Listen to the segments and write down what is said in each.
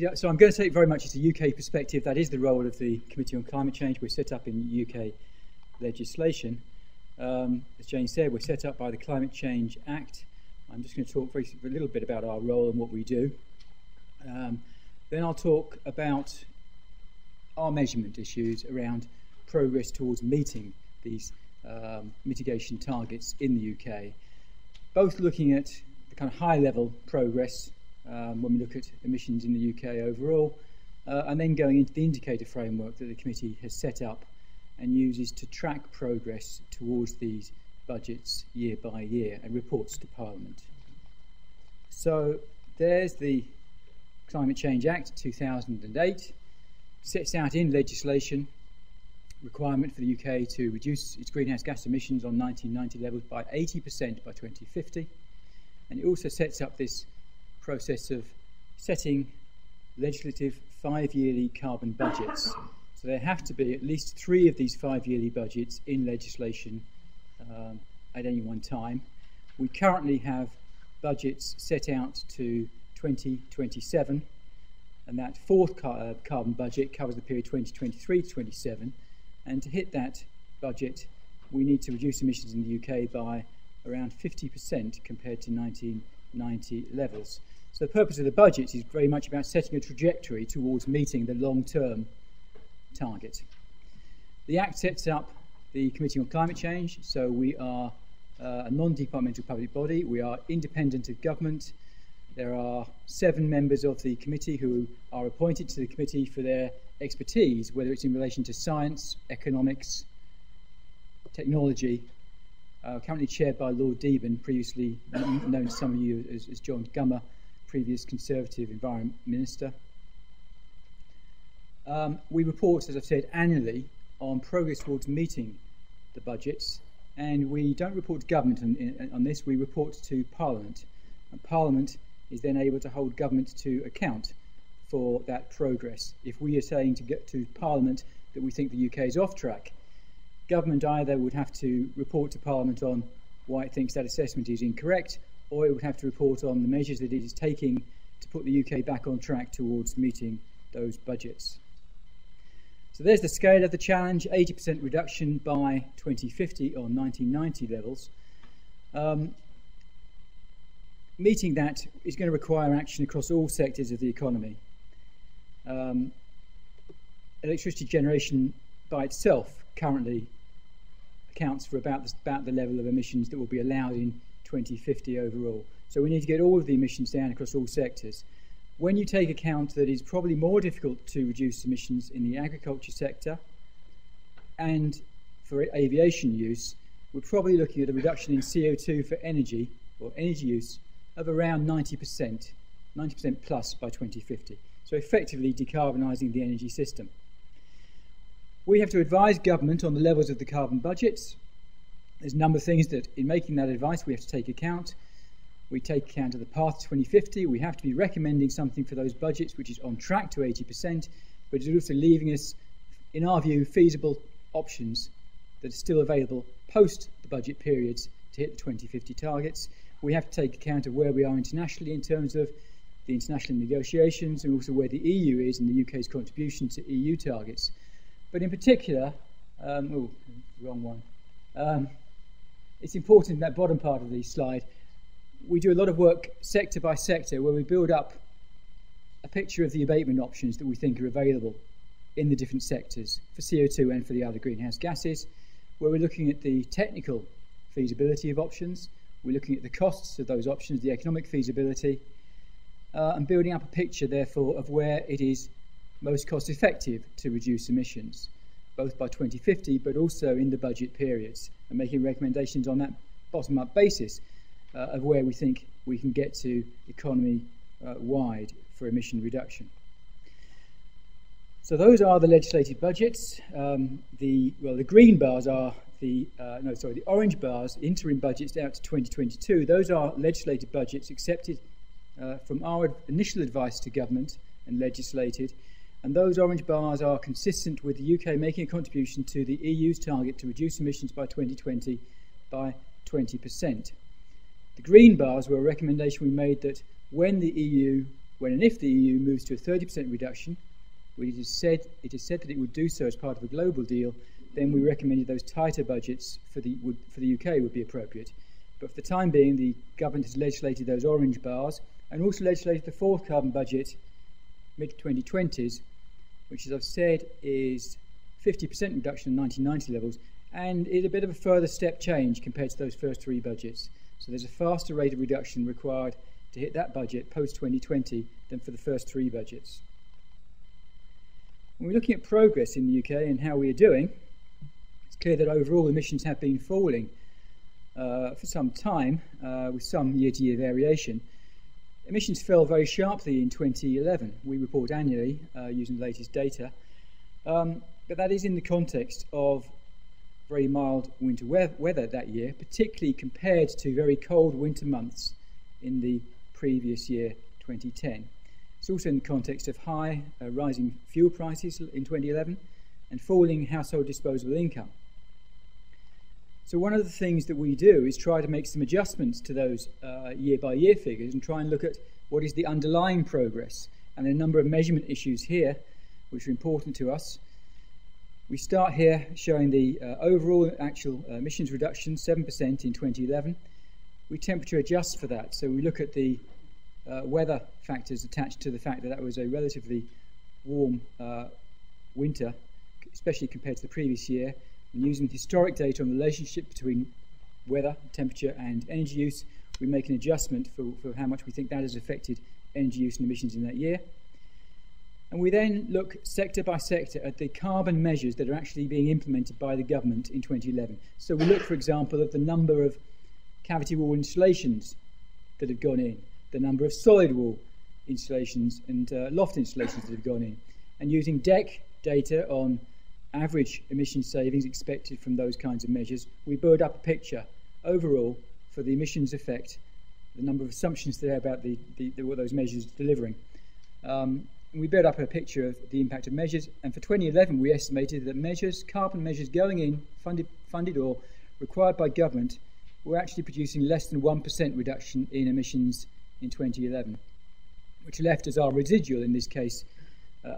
Yeah, so I'm going to take very much as a UK perspective. That is the role of the Committee on Climate Change. We're set up in UK legislation. As Jane said, we're set up by the Climate Change Act. I'm just going to talk a little bit about our role and what we do. Then I'll talk about our measurement issues around progress towards meeting these mitigation targets in the UK, both looking at the kind of high-level progress when we look at emissions in the UK overall, and then going into the indicator framework that the committee has set up and uses to track progress towards these budgets year by year and reports to Parliament. So there's the Climate Change Act 2008, sets out in legislation requirement for the UK to reduce its greenhouse gas emissions on 1990 levels by 80% by 2050, and it also sets up this process of setting legislative 5-yearly carbon budgets. So there have to be at least 3 of these 5-yearly budgets in legislation at any one time. We currently have budgets set out to 2027, and that 4th carbon budget covers the period 2023 to 27, and to hit that budget we need to reduce emissions in the UK by around 50% compared to 1990 levels. So the purpose of the budget is very much about setting a trajectory towards meeting the long-term target. The Act sets up the Committee on Climate Change, so we are a non-departmental public body. We are independent of government. There are 7 members of the committee who are appointed to the committee for their expertise, whether it's in relation to science, economics, technology, currently chaired by Lord Deben, previously known to some of you as John Gummer, previous Conservative Environment Minister. We report, as I've said, annually on progress towards meeting the budgets, and we don't report to government on this, we report to Parliament. And Parliament is then able to hold government to account for that progress. If we are saying to get to Parliament that we think the UK is off track, government either would have to report to Parliament on why it thinks that assessment is incorrect, or it would have to report on the measures that it is taking to put the UK back on track towards meeting those budgets. So there's the scale of the challenge, 80% reduction by 2050 on 1990 levels. Meeting that is going to require action across all sectors of the economy. Electricity generation by itself currently accounts for about the level of emissions that will be allowed in 2050 overall. So we need to get all of the emissions down across all sectors. When you take account that it's probably more difficult to reduce emissions in the agriculture sector and for aviation use, we're probably looking at a reduction in CO2 for energy or energy use of around 90% plus by 2050. So effectively decarbonising the energy system. We have to advise government on the levels of the carbon budgets. There's a number of things that in making that advice we have to take account. We take account of the path to 2050. We have to be recommending something for those budgets which is on track to 80%, but it's also leaving us, in our view, feasible options that are still available post the budget periods to hit the 2050 targets. We have to take account of where we are internationally in terms of the international negotiations and also where the EU is and the UK's contribution to EU targets. But in particular, it's important in that bottom part of the slide, we do a lot of work sector by sector where we build up a picture of the abatement options that we think are available in the different sectors for CO2 and for the other greenhouse gases, where we're looking at the technical feasibility of options, we're looking at the costs of those options, the economic feasibility, and building up a picture, therefore, of where it is most cost effective to reduce emissions, both by 2050 but also in the budget periods, and making recommendations on that bottom-up basis of where we think we can get to economy-wide for emission reduction. So those are the legislative budgets. The green bars are the orange bars, interim budgets out to 2022. Those are legislative budgets accepted from our initial advice to government and legislated. And those orange bars are consistent with the UK making a contribution to the EU's target to reduce emissions by 2020 by 20%. The green bars were a recommendation we made that when the EU when and if the EU moves to a 30% reduction, it is said that it would do so as part of a global deal, then we recommended those tighter budgets for the UK would be appropriate. But for the time being, the government has legislated those orange bars and also legislated the fourth carbon budget, mid-2020s, which, as I've said, is 50% reduction in 1990 levels, and is a bit of a further step change compared to those first three budgets. So there's a faster rate of reduction required to hit that budget post-2020 than for the first three budgets. When we're looking at progress in the UK and how we are doing, it's clear that overall emissions have been falling for some time, with some year-to-year variation. Emissions fell very sharply in 2011. We report annually using the latest data, but that is in the context of very mild winter weather that year, particularly compared to very cold winter months in the previous year, 2010. It's also in the context of high rising fuel prices in 2011 and falling household disposable income. So one of the things that we do is try to make some adjustments to those year-by-year figures and try and look at what is the underlying progress. And there are a number of measurement issues here which are important to us. We start here showing the overall actual emissions reduction, 7% in 2011. We temperature adjust for that, so we look at the weather factors attached to the fact that that was a relatively warm winter, especially compared to the previous year. And using historic data on the relationship between weather, temperature and energy use, we make an adjustment for how much we think that has affected energy use and emissions in that year. And we then look sector by sector at the carbon measures that are actually being implemented by the government in 2011. So we look, for example, at the number of cavity wall installations that have gone in, the number of solid wall installations and loft installations that have gone in. And using DEC data on average emission savings expected from those kinds of measures, we build up a picture overall for the emissions effect, the number of assumptions there about what those measures are delivering. We build up a picture of the impact of measures, and for 2011 we estimated that carbon measures going in, funded or required by government, were actually producing less than 1% reduction in emissions in 2011, which left as our residual, in this case,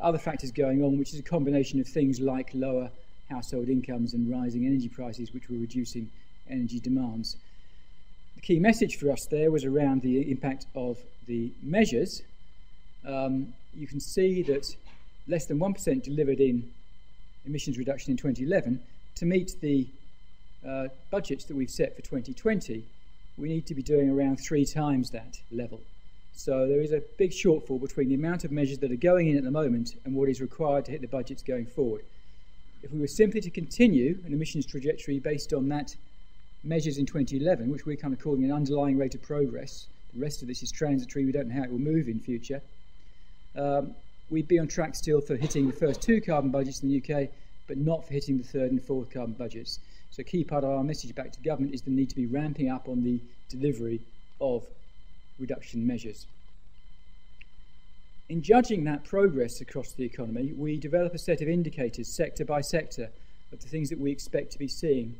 other factors going on, which is a combination of things like lower household incomes and rising energy prices, which were reducing energy demands. The key message for us there was around the impact of the measures. You can see that less than 1% delivered in emissions reduction in 2011. To meet the budgets that we've set for 2020, we need to be doing around 3 times that level. So there is a big shortfall between the amount of measures that are going in at the moment and what is required to hit the budgets going forward. If we were simply to continue an emissions trajectory based on that measures in 2011, which we're kind of calling an underlying rate of progress, the rest of this is transitory, we don't know how it will move in future, we'd be on track still for hitting the first 2 carbon budgets in the UK, but not for hitting the 3rd and 4th carbon budgets. So a key part of our message back to government is the need to be ramping up on the delivery of reduction measures. In judging that progress across the economy, we develop a set of indicators, sector by sector, of the things that we expect to be seeing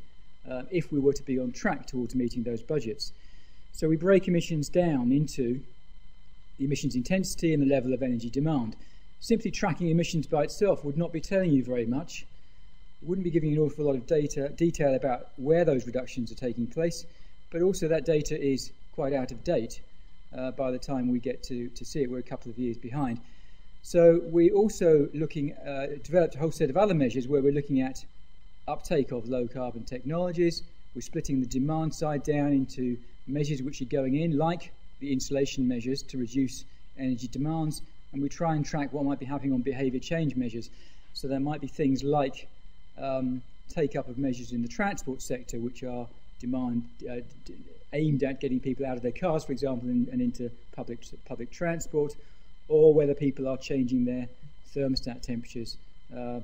if we were to be on track towards meeting those budgets. So we break emissions down into the emissions intensity and the level of energy demand. Simply tracking emissions by itself would not be telling you very much. It wouldn't be giving you an awful lot of detail about where those reductions are taking place, but also that data is quite out of date by the time we get to see it. We're a couple of years behind. So we're also developed a whole set of other measures where we're looking at uptake of low carbon technologies. We're splitting the demand side down into measures which are going in, like the insulation measures to reduce energy demands, and we try and track what might be happening on behaviour change measures. So there might be things like take-up of measures in the transport sector, which are aimed at getting people out of their cars, for example, and into public transport, or whether people are changing their thermostat temperatures,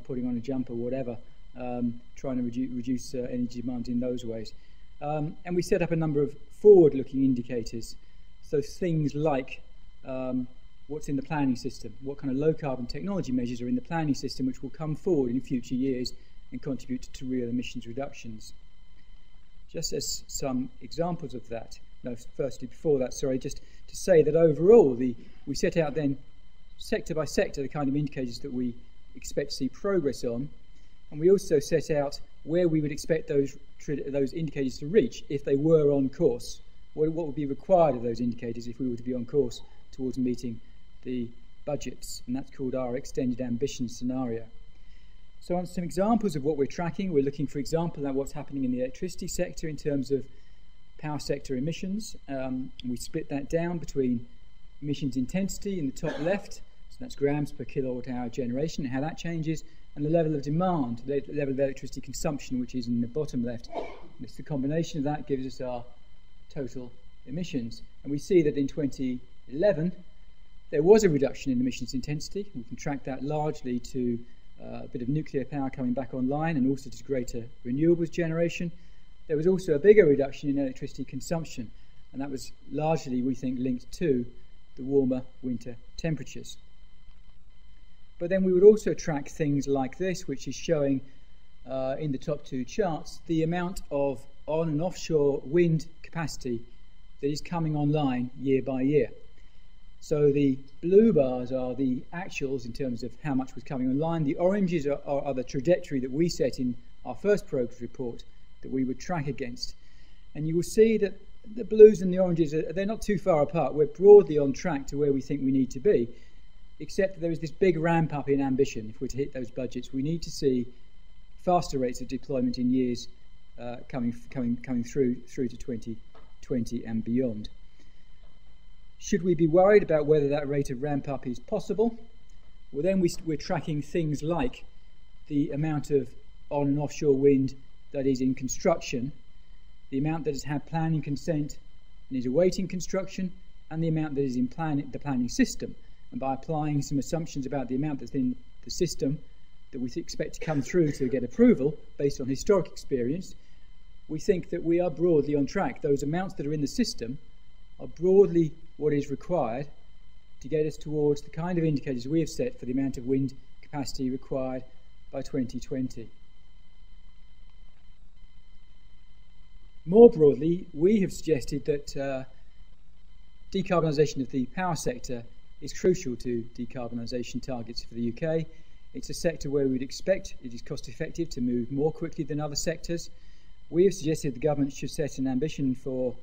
putting on a jumper, whatever, trying to reduce energy demand in those ways. And we set up a number of forward-looking indicators, so things like what's in the planning system, what kind of low-carbon technology measures are in the planning system which will come forward in future years and contribute to real emissions reductions. Just as some examples of that, no, firstly, before that, sorry, just to say that overall we set out then sector by sector the kind of indicators that we expect to see progress on, and we also set out where we would expect those indicators to reach if they were on course. What would be required of those indicators if we were to be on course towards meeting the budgets, and that's called our extended ambition scenario. So on some examples of what we're tracking, we're looking, for example, at what's happening in the electricity sector in terms of power sector emissions. We split that down between emissions intensity in the top left, so that's grams per kilowatt hour generation, and how that changes, and the level of demand, the level of electricity consumption, which is in the bottom left. And it's the combination of that gives us our total emissions. And we see that in 2011 there was a reduction in emissions intensity. We can track that largely to a bit of nuclear power coming back online and also to greater renewables generation. There was also a bigger reduction in electricity consumption, and that was largely, we think, linked to the warmer winter temperatures. But then we would also track things like this, which is showing in the top two charts the amount of on and offshore wind capacity that is coming online year by year. So the blue bars are the actuals in terms of how much was coming online. The oranges are the trajectory that we set in our first progress report that we would track against. And you will see that the blues and the oranges, they're not too far apart. We're broadly on track to where we think we need to be, except that there is this big ramp up in ambition. If we're to hit those budgets, we need to see faster rates of deployment in years coming through to 2020 and beyond. Should we be worried about whether that rate of ramp up is possible? Well, then we're tracking things like the amount of on and offshore wind that is in construction, the amount that has had planning consent and is awaiting construction, and the amount that is in the planning system. And by applying some assumptions about the amount that's in the system that we expect to come through to get approval based on historic experience, we think that we are broadly on track. Those amounts that are in the system are broadly what is required to get us towards the kind of indicators we have set for the amount of wind capacity required by 2020. More broadly, we have suggested that decarbonisation of the power sector is crucial to decarbonisation targets for the UK. It's a sector where we'd expect it is cost effective to move more quickly than other sectors. We have suggested the government should set an ambition for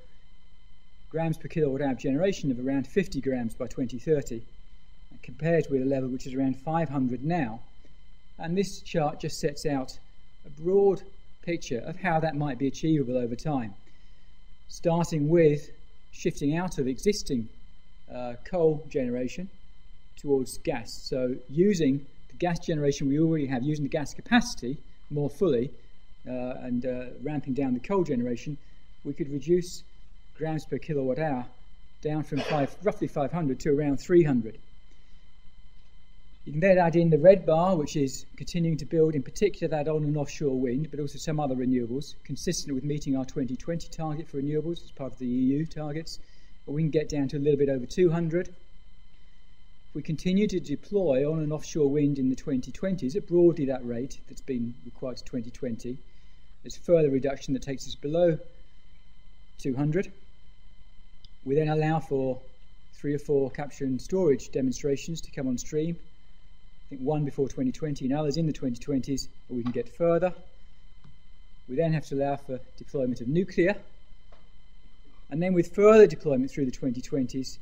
grams per kilowatt hour generation of around 50 grams by 2030, compared with a level which is around 500 now. And this chart just sets out a broad picture of how that might be achievable over time, starting with shifting out of existing coal generation towards gas. So using the gas generation we already have, using the gas capacity more fully and ramping down the coal generation, we could reduce grams per kilowatt hour down from roughly 500 to around 300. You can then add in the red bar, which is continuing to build, in particular that on and offshore wind, but also some other renewables, consistent with meeting our 2020 target for renewables as part of the EU targets. But we can get down to a little bit over 200. If we continue to deploy on and offshore wind in the 2020s at broadly that rate that's been required to 2020, there's further reduction that takes us below 200. We then allow for 3 or 4 capture and storage demonstrations to come on stream. I think one before 2020 and others in the 2020s, but we can get further. We then have to allow for deployment of nuclear, and then with further deployment through the 2020s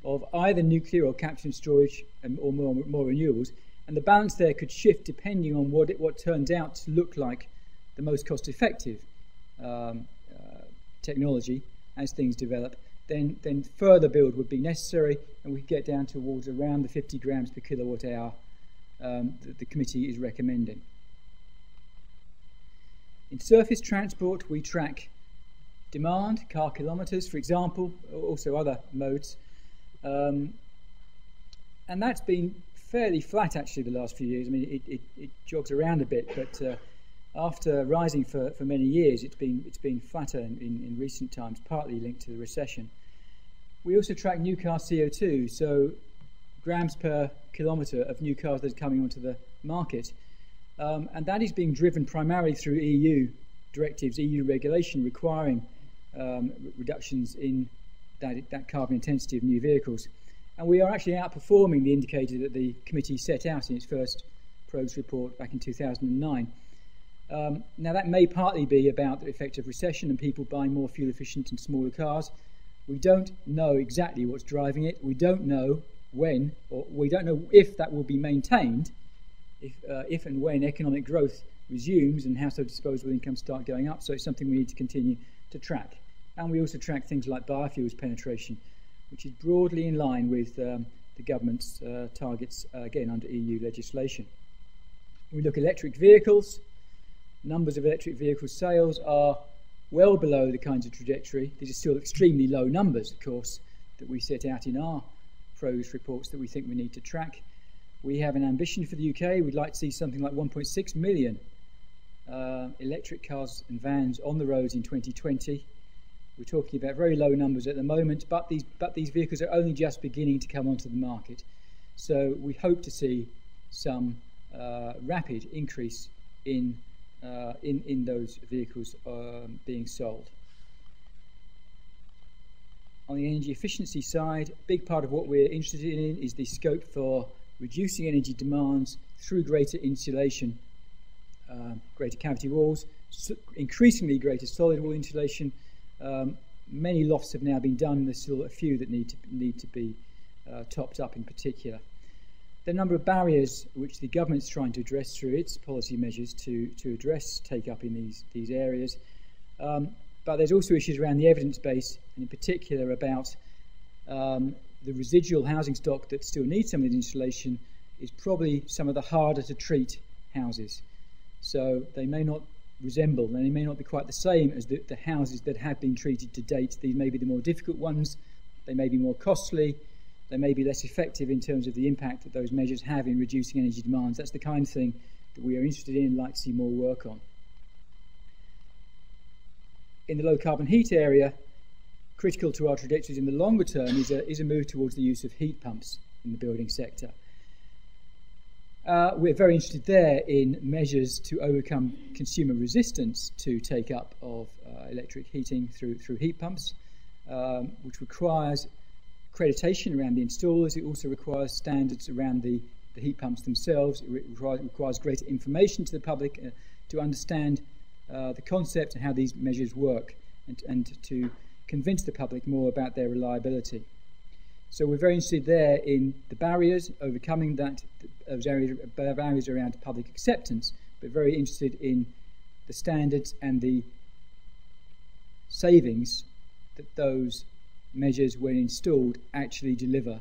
of either nuclear or capture and storage or more renewables, and the balance there could shift depending on what turns out to look like the most cost-effective technology as things develop. Then further build would be necessary, and we could get down towards around the 50 grams per kilowatt hour that the committee is recommending. In surface transport, we track demand, car kilometres, for example, also other modes, and that's been fairly flat actually the last few years. I mean, it jogs around a bit, but after rising for many years, it's been flatter in recent times, partly linked to the recession. We also track new car CO2, so grams per kilometre of new cars that are coming onto the market, and that is being driven primarily through EU directives, EU regulation requiring reductions in that carbon intensity of new vehicles. And we are actually outperforming the indicator that the committee set out in its first progress report back in 2009. Now, that may partly be about the effect of recession and people buying more fuel-efficient and smaller cars. We don't know exactly what's driving it. We don't know when, or we don't know if that will be maintained, if and when economic growth resumes and household disposable incomes start going up. So it's something we need to continue to track. And we also track things like biofuels penetration, which is broadly in line with the government's targets, again, under EU legislation. We look at electric vehicles. Numbers of electric vehicle sales are well below the kinds of trajectory. These are still extremely low numbers, of course, that we set out in our progress reports that we think we need to track. We have an ambition for the UK. We'd like to see something like 1.6 million electric cars and vans on the roads in 2020. We're talking about very low numbers at the moment, but these vehicles are only just beginning to come onto the market. So we hope to see some rapid increase in those vehicles being sold. On the energy efficiency side, a big part of what we're interested in is the scope for reducing energy demands through greater insulation, greater cavity walls, increasingly greater solid wall insulation. Many lofts have now been done. There's still a few that need to be topped up in particular. There are a number of barriers which the government's trying to address through its policy measures to address take-up in these areas. But there's also issues around the evidence base, and in particular about the residual housing stock that still needs some of the insulation is probably some of the harder to treat houses. So they may not resemble, and they may not be quite the same as the houses that have been treated to date. These may be the more difficult ones, they may be more costly, they may be less effective in terms of the impact that those measures have in reducing energy demands. That's the kind of thing that we are interested in and like to see more work on. In the low carbon heat area, critical to our trajectories in the longer term is a move towards the use of heat pumps in the building sector. We're very interested there in measures to overcome consumer resistance to take up of electric heating through heat pumps, which requires accreditation around the installers. It also requires standards around the heat pumps themselves. It requires greater information to the public to understand the concept and how these measures work, and to convince the public more about their reliability. So we're very interested there in the barriers, overcoming those barriers around public acceptance, but very interested in the standards and the savings that those measures, when installed, actually deliver.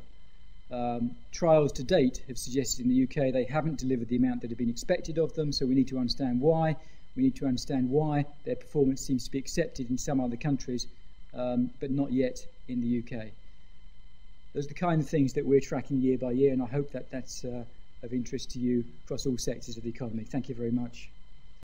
Trials to date have suggested in the UK they haven't delivered the amount that had been expected of them, so we need to understand why. We need to understand why their performance seems to be accepted in some other countries, but not yet in the UK. Those are the kind of things that we're tracking year by year, and I hope that that's of interest to you across all sectors of the economy. Thank you very much.